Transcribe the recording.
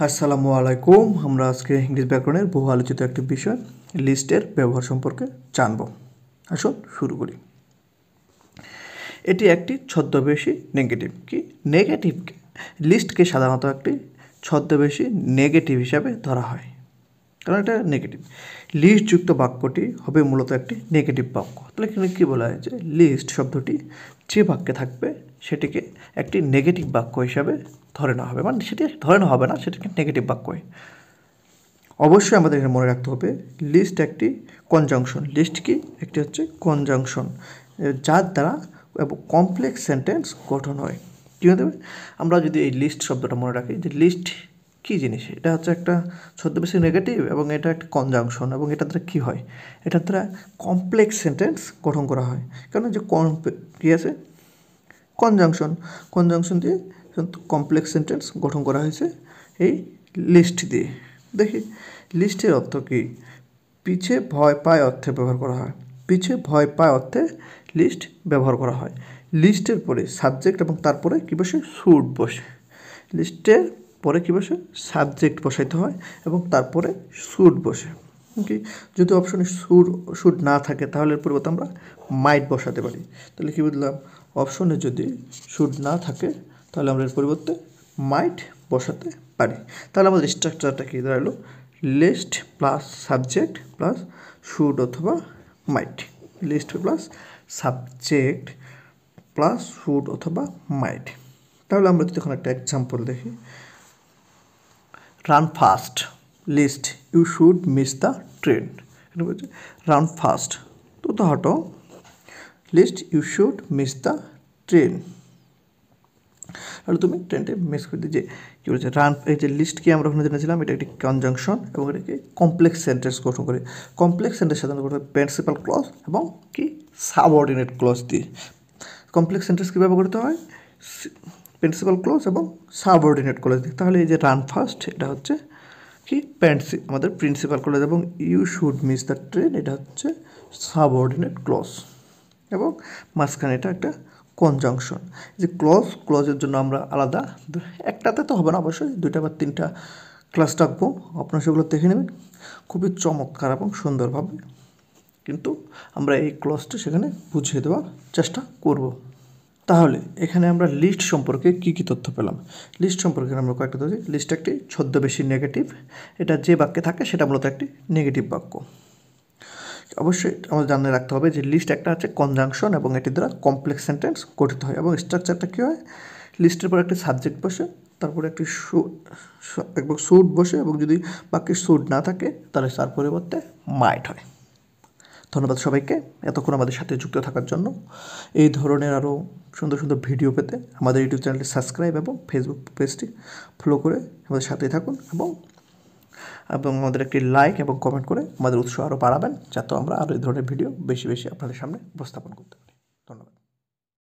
আসসালামু আলাইকুম। আমরা আজকে ইংলিশ ব্যাকরণের বহু আলোচিত একটি বিষয় লিস্টের ব্যবহার সম্পর্কে জানব। আসুন শুরু করি। এটি একটি ছদ্মবেশী নেগেটিভ। কি নেগেটিভকে লিস্টকে সাধারণত একটি ছদ্মবেশী নেগেটিভ হিসাবে ধরা হয়, কারণ এটা নেগেটিভ। লিস্টযুক্ত বাক্যটি হবে মূলত একটি নেগেটিভ বাক্য। তাহলে এখানে কী বলা হয় যে লিস্ট শব্দটি যে বাক্যে থাকবে সেটিকে একটি নেগেটিভ বাক্য হিসাবে ধরে নেওয়া হবে, মানে সেটি ধরে নেওয়া হবে না, সেটাকে নেগেটিভ বাক্য। অবশ্যই আমাদের এখানে মনে রাখতে হবে লিস্ট একটি কনজাংশন। লিস্ট কি একটি হচ্ছে কনজাংশন, যার দ্বারা কমপ্লেক্স সেন্টেন্স গঠন হয়। কী হতে হবে? আমরা যদি এই লিস্ট শব্দটা মনে রাখি যে লিস্ট কী জিনিস, এটা হচ্ছে একটা ছদ্মবেশী নেগেটিভ এবং এটা একটা কনজাংশন, এবং এটার দ্বারা কী হয়, এটার দ্বারা কমপ্লেক্স সেন্টেন্স গঠন করা হয়। কারণ যে কী আছে কনজাংশন, কনজাংশন দিয়ে কমপ্লেক্স সেন্টেন্স গঠন করা হয়েছে এই লিস্ট দিয়ে। দেখি লিস্টের অর্থ কী। পিছে ভয় পায় অর্থে ব্যবহার করা হয়। পিছে ভয় পায় অর্থে লিস্ট ব্যবহার করা হয়। লিস্টের পরে সাবজেক্ট এবং তারপরে কী বসে শুড বসে। লিস্টের পরে কী বসে সাবজেক্ট বসাইতে হয় এবং তারপরে শুড বসে। কি যদি অপশনে শুড না থাকে তাহলে এর পরিবর্তে আমরা মাইট বসাতে পারি। তাহলে কী বুঝলাম, অপশনে যদি শুড না থাকে তাহলে আমরা এর পরিবর্তে মাইট বসাতে পারি। তাহলে আমাদের স্ট্রাকচারটা কী দাঁড়ালো, lest plus subject plus should অথবা might. Lest plus subject plus should অথবা মাইট। তাহলে আমরা যদি এখন একটা এক্সাম্পল দেখি, run fast lest you should miss the train. এটা বলছে রান ফাস্ট দ্রুত হাঁটো, lest you should miss the train. তাহলে তুমি ট্রেনটা মিস করে দিয়ে কী বলছে রান, এই যে লিস্ট কি আমরা ওখানে জেনেছিলাম এটা একটি কনজাংশন এবং এটাকে কমপ্লেক্স সেন্টেন্স গঠন করে। কমপ্লেক্স সেন্টেন্স সাধারণত গঠন করে প্রিন্সিপাল ক্লজ এবং কি সাবঅর্ডিনেট ক্লজ দিয়ে। কমপ্লেক্স সেন্টেন্স কীভাবে করতে হয়, প্রিন্সিপাল ক্লজ এবং সাবঅর্ডিনেট ক্লজ দিয়ে। তাহলে এই যে রান ফাস্ট এটা হচ্ছে কি আমাদের প্রিন্সিপাল ক্লজ এবং you should miss the train এটা হচ্ছে সাবঅর্ডিনেট ক্লজ, এবং মাঝখানে এটা একটা কনজাংশন। যে ক্লজের জন্য আমরা আলাদা একটাতে তো হবে না, অবশ্যই দুইটা বা তিনটা ক্লাস রাখবো, আপনারা সেগুলো দেখে নেবেন খুবই চমৎকার এবং সুন্দরভাবে। কিন্তু আমরা এই ক্লজটা সেখানে বুঝিয়ে দেওয়ার চেষ্টা করব। তাহলে এখানে আমরা লিস্ট সম্পর্কে কী কী তথ্য পেলাম। লিস্ট সম্পর্কে আমরা কয়েকটা তথ্য, লিস্ট একটি ছদ্মবেশী নেগেটিভ। এটা যে বাক্যে থাকে সেটা মূলত একটি নেগেটিভ বাক্য। অবশ্যই আমাদের জানিয়ে রাখতে হবে যে লিস্ট একটা হচ্ছে কনজাংশন এবং এটির দ্বারা কমপ্লেক্স সেন্টেন্স গঠিত হয়। এবং স্ট্রাকচারটা কী হয়, লিস্টের পর একটি সাবজেক্ট বসে, তারপরে একটি শুড বসে, এবং যদি বাক্যে শুড না থাকে তাহলে তার পরিবর্তে মাইট হয়। ধন্যবাদ সবাইকে এতক্ষণ আমাদের সাথে যুক্ত থাকার জন্য। এই ধরনের আরও সুন্দর সুন্দর ভিডিও পেতে আমাদের ইউটিউব চ্যানেলটি সাবস্ক্রাইব এবং ফেসবুক পেজটি ফলো করে আমাদের সাথেই থাকুন, এবং আমাদের একটি লাইক এবং কমেন্ট করে আমাদের উৎসাহ আরও বাড়াবেন, যাতে আমরা আরও এই ধরনের ভিডিও বেশি বেশি আপনাদের সামনে উপস্থাপন করতে পারি।